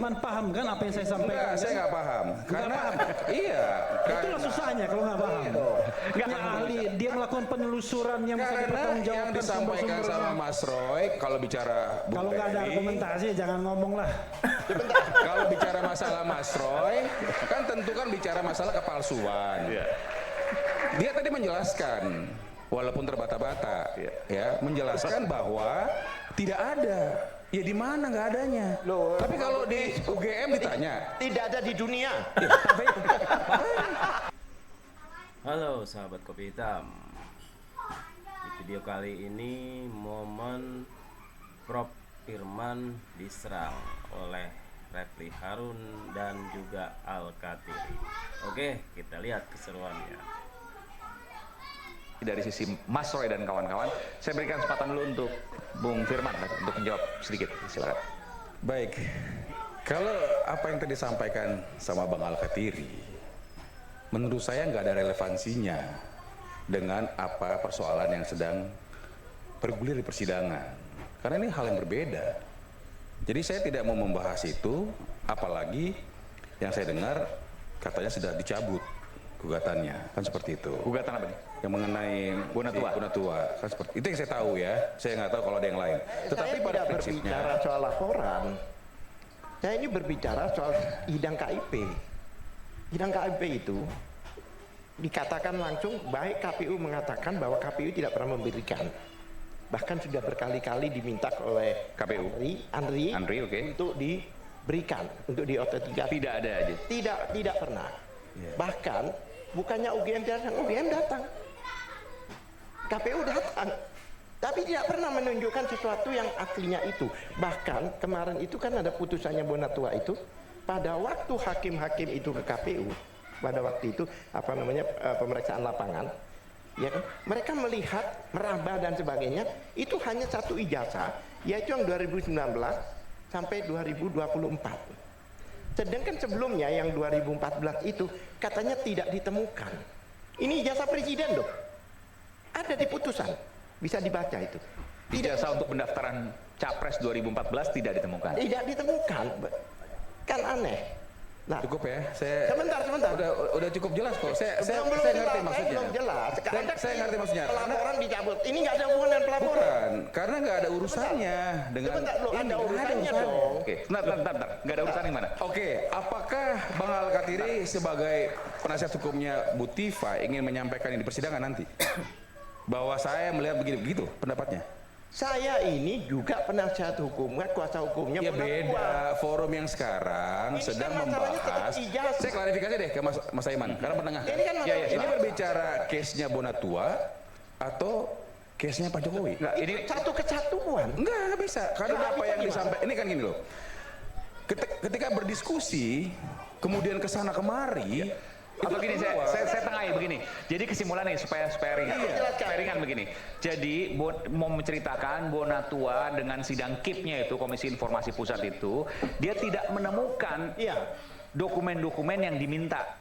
Saiman paham kan apa yang saya sampaikan? Enggak, saya nggak paham. Karena iya, itulah susahnya kalau nggak paham. Yang ahli dia melakukan penelusuran yang bisa karena yang dipertanggungjawabkan disampaikan sama sumber-sumbernya. Mas Roy kalau bicara Bu Kalau nggak ada Penny, argumentasi jangan ngomong lah. kalau bicara masalah Mas Roy, kan tentu kan bicara masalah kepalsuan. Dia tadi menjelaskan, walaupun terbata-bata, ya, menjelaskan bahwa tidak ada. Ya di mana nggak adanya. Loh, tapi kalau di UGM ditanya, tidak ada di dunia. Halo sahabat kopi hitam. Di video kali ini momen Prof Firman diserang oleh Refli Harun dan juga Al-Katiri. Oke, kita lihat keseruannya. Dari sisi Mas Roy dan kawan-kawan, saya berikan kesempatan dulu untuk Bung Firman untuk menjawab sedikit, silakan. baik, kalau apa yang tadi disampaikan sama Bang Al-Katiri, menurut saya nggak ada relevansinya dengan apa persoalan yang sedang bergulir di persidangan. Karena ini hal yang berbeda. Jadi saya tidak mau membahas itu, apalagi yang saya dengar katanya sudah dicabut gugatannya, kan seperti itu. Gugatan apa nih? Yang mengenai Bonatua, kan seperti itu yang saya tahu ya. Saya nggak tahu kalau ada yang lain. Tetapi Saya pada tidak prinsipnya, berbicara soal laporan. Saya ini berbicara soal sidang KIP. Sidang KIP itu dikatakan langsung, baik KPU mengatakan bahwa KPU tidak pernah memberikan. Bahkan sudah berkali-kali diminta oleh KPU. Andri oke. untuk diberikan, untuk diotentikasi. Tidak ada aja. Tidak pernah. Bahkan bukannya UGM datang, UGM datang. KPU datang. Tapi tidak pernah menunjukkan sesuatu yang aslinya itu. Bahkan kemarin itu kan ada putusannya Bonatua itu, pada waktu hakim-hakim itu ke KPU, pada waktu itu pemeriksaan lapangan, ya kan, mereka melihat, meraba dan sebagainya, itu hanya satu ijazah, yaitu yang 2019 sampai 2024. Sedangkan sebelumnya yang 2014 itu katanya tidak ditemukan. Ini ijazah presiden loh. Ada di putusan. Bisa dibaca itu. Ijazah untuk pendaftaran Capres 2014 tidak ditemukan. Tidak ditemukan. Kan aneh. Nah, cukup ya. Saya sebentar. udah cukup jelas kok. Saya belum ngerti jelas, maksudnya. belum jelas. Saya ngerti maksudnya. Pelaporan dicabut. Ini nggak ada hubungan dengan pelaporan. Bukan, karena nggak ada urusannya dengan Sebentar, loh, ada urusannya dong. Oke, bentar. Nggak ada urusan yang mana? Oke, apakah Bang Al-Katiri sebagai penasihat hukumnya Bu Tifa ingin menyampaikan ini di persidangan nanti? Bahwa saya melihat begitu pendapatnya. Saya ini juga penasihat hukumnya, kuasa hukumnya. Ya beda, forum yang sekarang ini sedang kan masalahnya membahas. tetap ijazah. Saya klarifikasi deh ke Mas Saiman, karena penengah. Ini kan masalah Ini berbicara case-nya Bonatua atau case-nya Pak Jokowi? Nggak, Ini satu kesatuan. Enggak bisa. Karena Nggak apa bisa yang gimana? disampaikan, ini kan gini loh. Ketika berdiskusi, kemudian kesana kemari, Atau gini, saya tengah ya begini. Jadi kesimpulannya supaya ringan. Supaya ringan begini. Jadi mau menceritakan Bonatua dengan sidang KIP-nya itu, Komisi Informasi Pusat itu, dia tidak menemukan dokumen-dokumen yang diminta.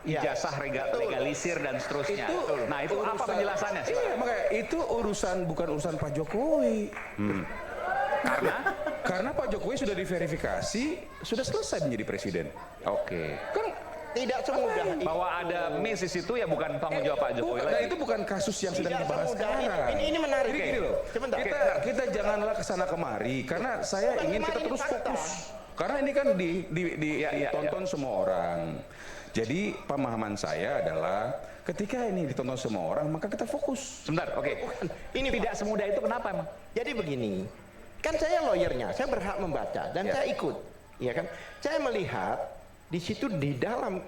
Ijazah legalisir dan seterusnya. Nah, itu apa penjelasannya? Iya, makanya itu bukan urusan Pak Jokowi. Karena Pak Jokowi sudah diverifikasi, sudah selesai menjadi presiden. Oke. Kan Tidak semudah itu. Bahwa ada miss di situ ya bukan tanggung jawab Pak Jokowi dan lagi. itu bukan kasus yang sedang Tidak dibahas semudah sekarang. ini menarik. Jadi gini loh, Sebentar. kita janganlah kesana kemari karena saya ingin kita terus fokus. Karena ini kan ditonton semua orang. Jadi pemahaman saya adalah ketika ini ditonton semua orang maka kita fokus. Sebentar, oke. Ini Tidak semudah itu kenapa emang? Jadi begini, kan saya lawyernya, saya berhak membaca dan saya ikut, ya kan? Saya melihat di situ di dalam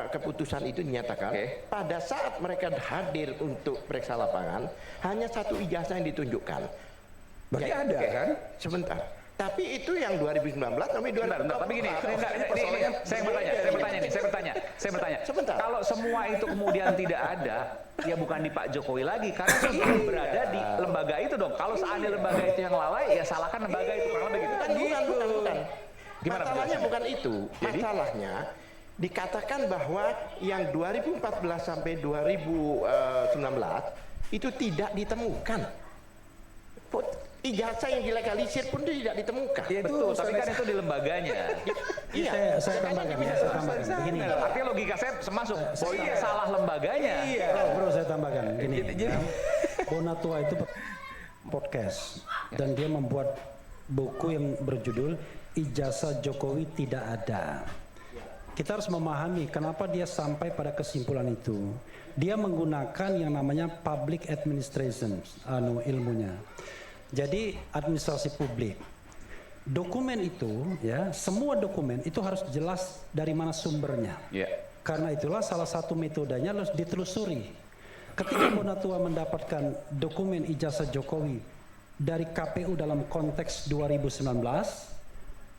keputusan itu dinyatakan pada saat mereka hadir untuk periksa lapangan hanya satu ijazah yang ditunjukkan. Berarti ada kan? Sebentar. Tapi itu yang 2019 sampai 2020. Bentar, tapi gini, saya bertanya. Sebentar. Kalau semua itu kemudian tidak ada, ya bukan di Pak Jokowi lagi, karena sudah berada di lembaga itu dong. Kalau seandainya lembaga itu yang lalai, ya salahkan lembaga itu, kurang lebih gitu. Bukan. Gimana Masalahnya penjelasannya? bukan itu. Masalahnya dikatakan bahwa yang 2014 sampai 2019 itu tidak ditemukan. ijazah yang dilegalisir pun tidak ditemukan. Ya, itu Betul, tapi kan itu di lembaganya. Iya. Saya tambahkan ya, saya tambahkan. Begini. Artinya logika saya semasuk. Oh iya, salah lembaganya. Bro, saya tambahkan. Gini, ya. Bonatua itu podcast dan dia membuat buku yang berjudul Ijazah Jokowi Tidak Ada. Kita harus memahami kenapa dia sampai pada kesimpulan itu. Dia menggunakan yang namanya public administration, ilmunya. Jadi administrasi publik. Dokumen itu, ya, semua dokumen itu harus jelas dari mana sumbernya. Ya. Karena itulah salah satu metodenya harus ditelusuri. Ketika Bonatua mendapatkan dokumen ijazah Jokowi dari KPU dalam konteks 2019,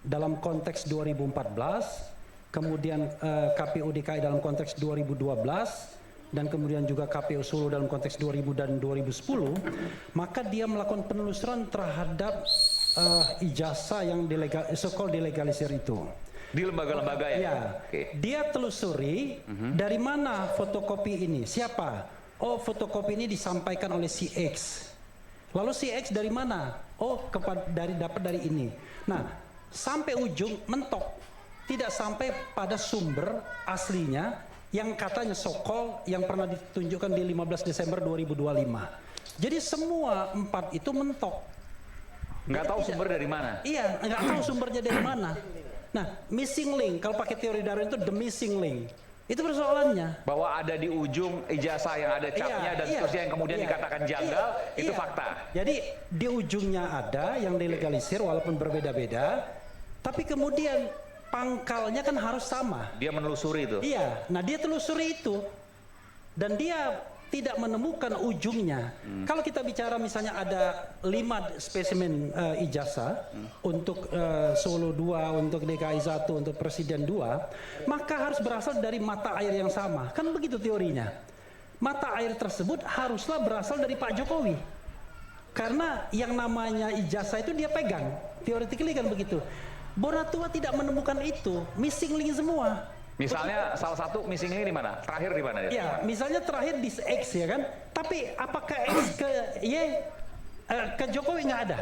dalam konteks 2014, kemudian KPU DKI dalam konteks 2012, dan kemudian juga KPU Solo dalam konteks 2000 dan 2010, maka dia melakukan penelusuran terhadap ijazah yang so-called dilegalisir itu. Di lembaga-lembaga ya? Ya, Oke. dia telusuri dari mana fotokopi ini, siapa? Oh, fotokopi ini disampaikan oleh si X. Lalu si X dari mana? Oh, dapat dari ini. Nah, sampai ujung mentok, tidak sampai pada sumber aslinya yang katanya sokol yang pernah ditunjukkan di 15 Desember 2025. Jadi semua 4 itu mentok. Nggak tahu sumber dari mana? Iya, nggak tahu sumbernya dari mana. Nah, missing link, kalau pakai teori Darwin itu the missing link. Itu persoalannya. Bahwa ada di ujung ijazah yang ada capnya dan seterusnya yang kemudian dikatakan janggal, itu fakta. Jadi di ujungnya ada yang dilegalisir walaupun berbeda-beda, tapi kemudian pangkalnya kan harus sama. Dia menelusuri itu. Iya, nah dia telusuri itu dan dia tidak menemukan ujungnya. Kalau kita bicara misalnya ada 5 spesimen ijazah untuk Solo 2, untuk DKI 1, untuk Presiden 2, maka harus berasal dari mata air yang sama. Kan begitu teorinya. Mata air tersebut haruslah berasal dari Pak Jokowi. Karena yang namanya ijazah itu dia pegang. Theoretically kan begitu. Bonatua tidak menemukan itu, missing link semua. Misalnya salah satu missing link di mana? Terakhir di mana dia? Ya, misalnya terakhir di X ya kan. Tapi apakah X ke Y ke Jokowi nggak ada?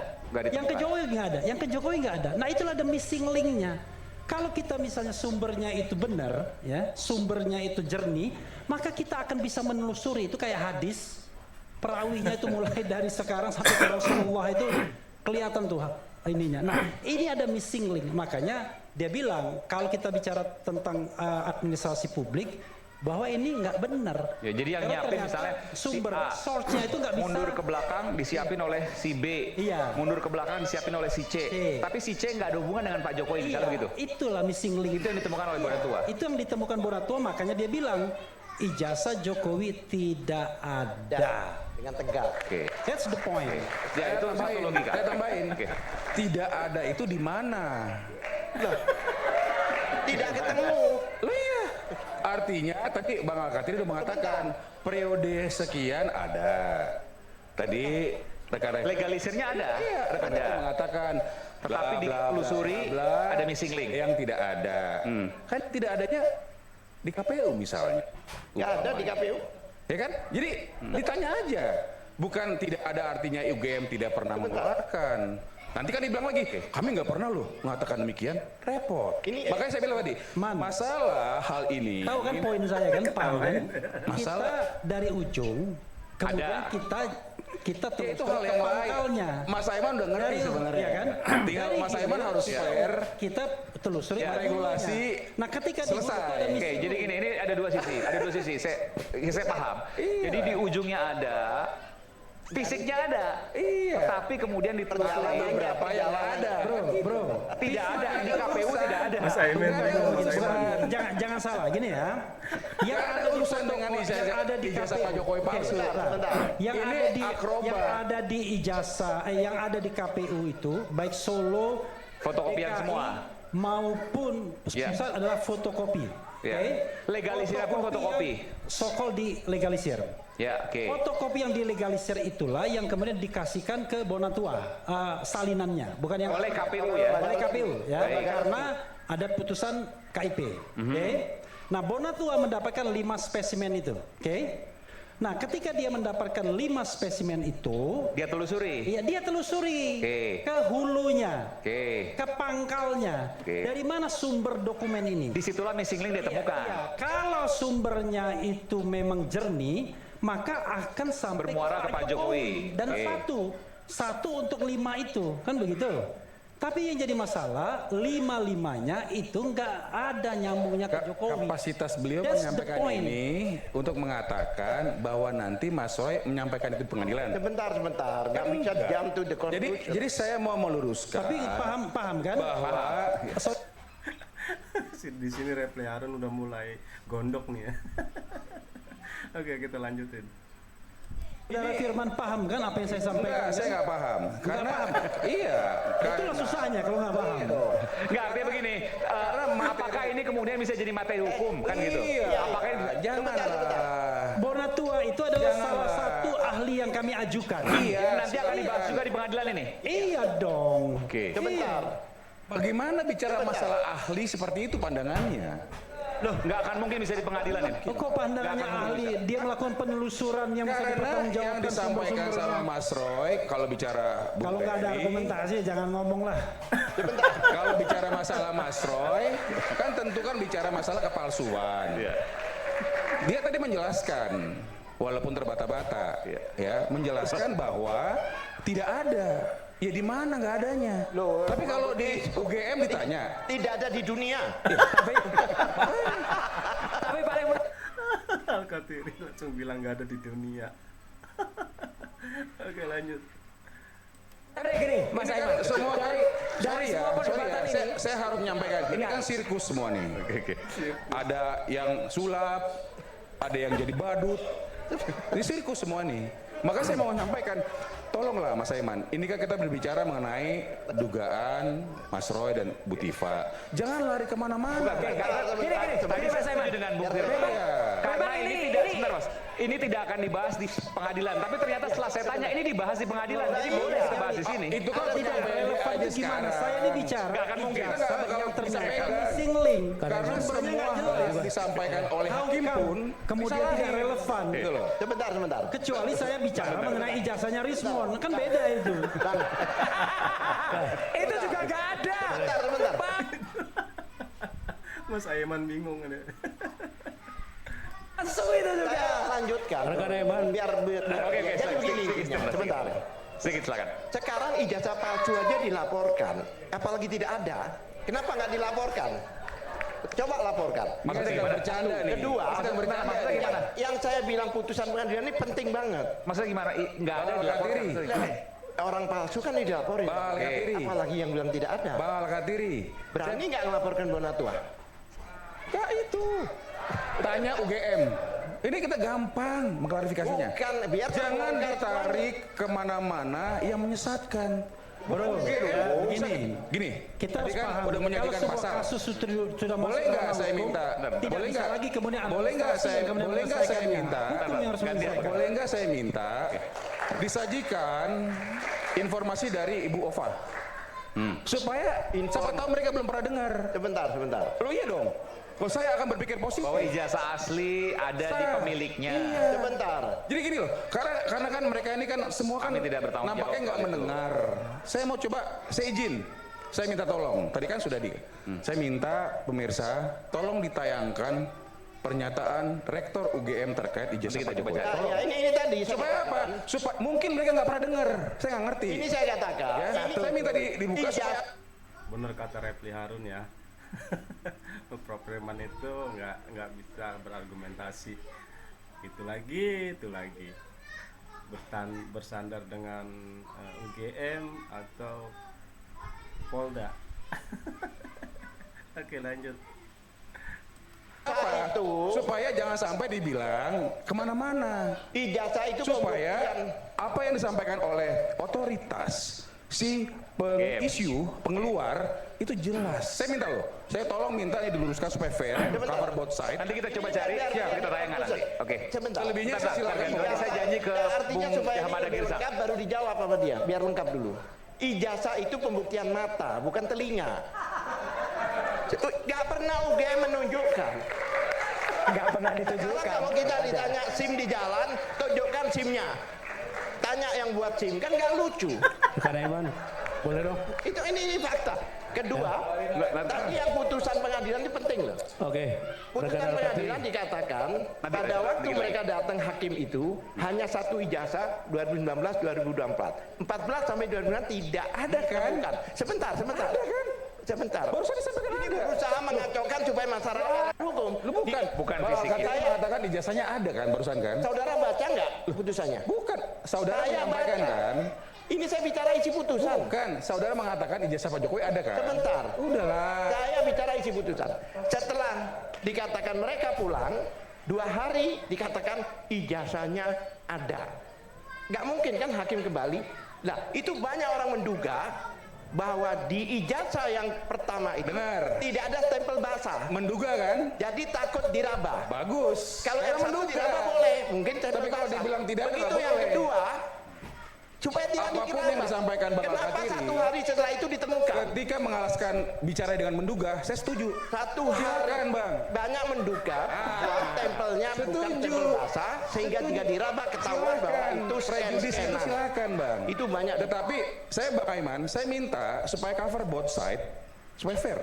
Yang ke Jokowi nggak ada. Yang ke Jokowi nggak ada. Nah itulah ada missing linknya. Kalau kita misalnya sumbernya itu benar, ya, sumbernya itu jernih, maka kita akan bisa menelusuri. Itu kayak hadis, perawinya itu mulai dari sekarang sampai ke Rasulullah itu kelihatan tuh ininya. Nah ini ada missing link. Makanya dia bilang kalau kita bicara tentang administrasi publik bahwa ini nggak benar. Ya, jadi yang Karena nyiapin ternyata misalnya sumber si A, source-nya itu nggak bisa. mundur ke belakang disiapin oleh si B, Iya. mundur ke belakang disiapin oleh si C. Tapi si C nggak ada hubungan dengan Pak Jokowi, misalnya begitu. Itulah missing link. Itu yang ditemukan oleh Bonatua. Itu yang ditemukan Bonatua, makanya dia bilang ijazah Jokowi tidak ada. Dengan tegas. Oke. That's the point. Ya itu satu logika. Saya tambahin. Oke. Tidak ada itu di mana? Tidak ketemu. Loh iya. Artinya tadi Bang Alkatir udah mengatakan periode sekian ada. Tadi rekan-rekan Legalisirnya ada. Iya, rekan-rekan Ada. mengatakan Tetapi ditelusuri ada missing link. yang tidak ada. Kan tidak adanya di KPU misalnya. Nggak ada di KPU. Ya kan? Jadi ditanya aja. Bukan tidak ada artinya UGM tidak pernah mengeluarkan. Nanti kan dibilang lagi, kami nggak pernah loh mengatakan demikian. Repot. Makanya saya bilang tadi, masalah hal ini. Tahu kan poin saya kan, Pak? Masalah Kita dari ujung, kemudian Ada. kita ya, itu terus hal ke yang lain. pangkalnya. Mas Aiman udah ngerti Dari- sebenarnya. ya kan? Tinggal Dari Mas Aiman harus fair. Kita telusuri Ya, pangkalnya. regulasi Nah, ketika di selesai. situ ada Oke, missing jadi link. gini, ini ada dua sisi. Saya paham. Jadi di ujungnya ada, fisiknya ada. Iya. Tapi kemudian ditelusuri Berapa yang ada? Bro, tidak ada di KPU tidak ada. Mas Aiman. jangan salah gini ya. Yang Nggak ada ada urusan dengan yang ada di ijazah KPU. Pak Jokowi Oke, palsu. sebentar. Yang Ini ada di akrobat. yang ada di ijazah yang ada di KPU itu baik Solo, Fotokopian DKI, semua. maupun Ya. pusat adalah fotokopi. Ya. Oke? Legalisirnya pun fotokopi. Sokol dilegalisir. Ya, oke. Fotokopi yang dilegalisir itulah yang kemudian dikasihkan ke Bonatua, salinannya, bukan yang Oleh KPU ya. Oleh KPU ya, Baik. karena ada putusan KIP. Oke. Nah, Bonatua mendapatkan 5 spesimen itu. Oke. Nah, ketika dia mendapatkan 5 spesimen itu, Dia telusuri. ya dia telusuri Oke. ke hulunya, Oke. ke pangkalnya. Oke. Dari mana sumber dokumen ini? Disitulah missing link ditemukan. Iya, kalau sumbernya itu memang jernih, maka akan sampai Bermuara ke Pak Jokowi. Dan Oke. satu untuk 5 itu, kan begitu. Tapi yang jadi masalah, 5-5-nya itu nggak ada nyambungnya ke Jokowi. Kapasitas beliau That's the menyampaikan point. ini untuk mengatakan bahwa nanti Mas Roy menyampaikan itu di pengadilan. Sebentar, nggak bisa jump to the conclusion. Jadi saya mau meluruskan Tapi paham kan? bahwa Di sini Reply Harun udah mulai gondok nih ya. Oke, kita lanjutin. Saudara Firman paham kan apa yang saya sampaikan? enggak, saya nggak paham. Karena iya, Itulah susahnya kalau nggak paham. Enggak, artinya begini, apakah ini kemudian bisa jadi materi hukum kan gitu? Iya, Apakah ini janganlah. Bonatua itu adalah salah satu ahli yang kami ajukan. Iya, nanti akan dibahas juga di pengadilan ini? Iya dong. Oke. Sebentar. Bagaimana bicara masalah ahli seperti itu pandangannya? Loh, nggak akan mungkin bisa di pengadilan ini. Oh, kok pandangannya Nggak akan ahli? Dia melakukan penelusuran yang bisa Karena yang dipertanggungjawabkan disampaikan sama sumber-sumbernya. Mas Roy, kalau bicara Bung Kalau nggak ada Ferry, argumentasi jangan ngomong lah. kalau bicara masalah Mas Roy, kan tentu kan bicara masalah kepalsuan. Dia tadi menjelaskan, walaupun terbata-bata, ya, menjelaskan bahwa tidak ada. Ya di mana nggak adanya. Loh, Tapi kalau di UGM ditanya, Tidak ada di dunia. Tapi paling Al-Katiri langsung bilang nggak ada di dunia. Oke, lanjut. Tapi gini, Mas ini kan Aiman, semua dari sorry semua ya, perdebatan ini, saya harus menyampaikan, ini kan sirkus semua nih. Ada yang sulap, ada yang jadi badut, ini sirkus semua nih. Maka saya mau menyampaikan, tolonglah Mas Aiman, ini kan kita berbicara mengenai dugaan Mas Roy dan Bu Tifa. Jangan lari kemana-mana. gini, tadi saya setuju dengan Bung Firman. Iya. Karena ini tidak, sebentar Mas, ini tidak akan dibahas di pengadilan. Tapi ternyata setelah saya tanya, ini dibahas di pengadilan. Jadi boleh kita bahas di sini. Itu kan Tidak bukan relevan aja itu gimana? sekarang. Saya ini bicara. Nggak akan mungkin. ijazah Nggak bakal yang bisa ternyata pegang. missing link. Karena Sumbernya semua nggak hal jelas. yang disampaikan oleh hakim pun Kemudian disalahin. tidak relevan. Gitu loh. Sebentar. Kecuali saya bicara mengenai ijazahnya Rismon, kan beda itu. Itu juga nggak ada. Sebentar. Mas Aiman bingung ini. Langsung itu juga. Saya lanjutkan. Biar Oke, jadi begini. Sebentar. Sedikit silakan. Sekarang ijazah palsu aja dilaporkan, apalagi tidak ada. Kenapa nggak dilaporkan? Coba laporkan. Maksudnya Kita gimana? bercanda nih. Kedua, Kita bercanda. maksudnya gimana? yang saya bilang putusan pengadilan ini penting banget. Maksudnya gimana? Nggak ada Bang dilaporkan. Al-Katiri. Orang palsu kan dilaporin. Bang Al-Katiri. Apalagi yang bilang tidak ada. Bang Al-Katiri. Berani nggak ngelaporkan Bonatua? Ya itu. Tanya UGM. Ini kita gampang mengklarifikasinya. Bukan, biar Jangan ditarik kemana-mana yang menyesatkan. Bro, Gini. kita tadi harus kan paham. udah menyajikan kalau sebuah pasal. kasus sudah Boleh masuk nggak ranah saya hukum, minta? tidak Boleh bisa nggak? lagi kemudian Boleh nggak administrasi saya? yang kemudian Boleh nggak saya menyelesaikannya. minta? Hukum yang harus menyelesaikan. Boleh nggak saya minta disajikan informasi dari Ibu Ova supaya siapa tahu mereka belum pernah dengar. Sebentar. Lo iya dong. Kalau saya akan berpikir positif. Bahwa ijazah asli ada di pemiliknya. Sebentar. Jadi gini loh, karena kan mereka ini kan semua kan Kami tidak bertanggung nampaknya jawab nggak soal itu. mendengar. Saya mau coba, saya izin, saya minta tolong. Tadi kan sudah saya minta pemirsa tolong ditayangkan pernyataan Rektor UGM terkait ijazah Kita Pak coba Jokowi. cari. Ya, ini tadi. Supaya apa? Supaya mungkin mereka nggak pernah dengar. Saya nggak ngerti. Ini saya katakan. Ya, Ini saya minta dibuka ijazah- supaya Bener kata Reply Harun ya. Prof Preman itu nggak bisa berargumentasi. Itu lagi. Bersandar dengan UGM atau Polda. Oke, lanjut. apa itu? supaya jangan sampai dibilang kemana-mana. Ijazah itu Supaya pembuktian. apa yang disampaikan oleh otoritas si pengisu, pengeluar itu jelas. Saya minta loh, saya tolong minta ini diluruskan supaya fair, cover both side. Nanti kita coba cari, kita tayangkan nanti. Oke. Sebentar. Selebihnya Bentar, silakan. bentar, nanti saya janji ke Artinya Bung supaya Hamada ini Girsa. lengkap baru dijawab sama dia. Biar lengkap dulu. Ijazah itu pembuktian mata, bukan telinga. Gak pernah UGM menunjukkan. nggak pernah Sekarang ditujukan. kalau kita ditanya SIM di jalan, tunjukkan SIM-nya. Tanya yang buat SIM, kan nggak lucu. Bukan Iman. Boleh dong. Itu ini fakta. Kedua, tadi yang putusan pengadilan ini penting loh. Oke. Putusan pengadilan dikatakan pada waktu mereka datang hakim itu hanya satu ijazah 2019-2024. 14 sampai 2019 tidak ada kan? Sebentar. Sebentar. Barusan disampaikan Ini ada. berusaha mengacaukan supaya masyarakat hukum. Bukan Bang fisik Al-Khatiri itu. mengatakan ijazahnya ada kan barusan kan? Saudara baca nggak putusannya? Bukan, saudara Saya menyampaikan baca. kan? Ini saya bicara isi putusan. Bukan, saudara mengatakan ijazah Pak Jokowi ada kan? Sebentar. Udahlah. Saya bicara isi putusan. Setelah dikatakan mereka pulang, 2 hari dikatakan ijazahnya ada. Nggak mungkin kan hakim kembali. Nah, itu banyak orang menduga bahwa di ijazah yang pertama itu Benar. tidak ada stempel basah. Menduga kan? Jadi takut diraba. Bagus. Kalau Saya yang menduga diraba boleh, mungkin stempel Tapi kalau basah. dibilang tidak, begitu nggak yang boleh. kedua, supaya tidak Apapun diraba. yang disampaikan Bang Kenapa Al-Khatiri, 1 hari setelah itu ditemukan? ketika mengalaskan bicara dengan menduga, saya setuju. 1 hari Silakan, Bang. banyak menduga bahwa tempelnya bukan Setuju. tempel basah sehingga jika diraba ketahuan bahwa itu Prejudis itu scan-scanan. silakan bang. Itu banyak. Tetapi saya Bang Aiman, saya minta supaya cover both side supaya fair.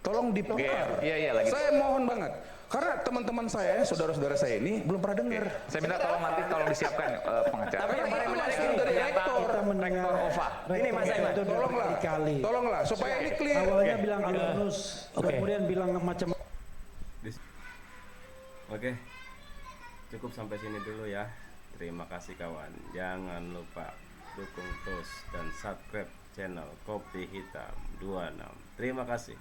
Tolong dibongkar. Iya, lagi. Saya mohon banget. Karena teman-teman saya, saudara-saudara saya ini belum pernah dengar. Saya minta tolong disiapkan pengacara. Tapi yang paling menarik ini dari rektor. Kita mendengar OVA. Ini Mas Aiman. itu Tolonglah, berkali-kali. tolonglah supaya ini clear. Awalnya bilang alumnus, kemudian bilang macam Oke, cukup sampai sini dulu ya. Terima kasih kawan. Jangan lupa dukung terus dan subscribe channel Kopi Hitam 26. Terima kasih.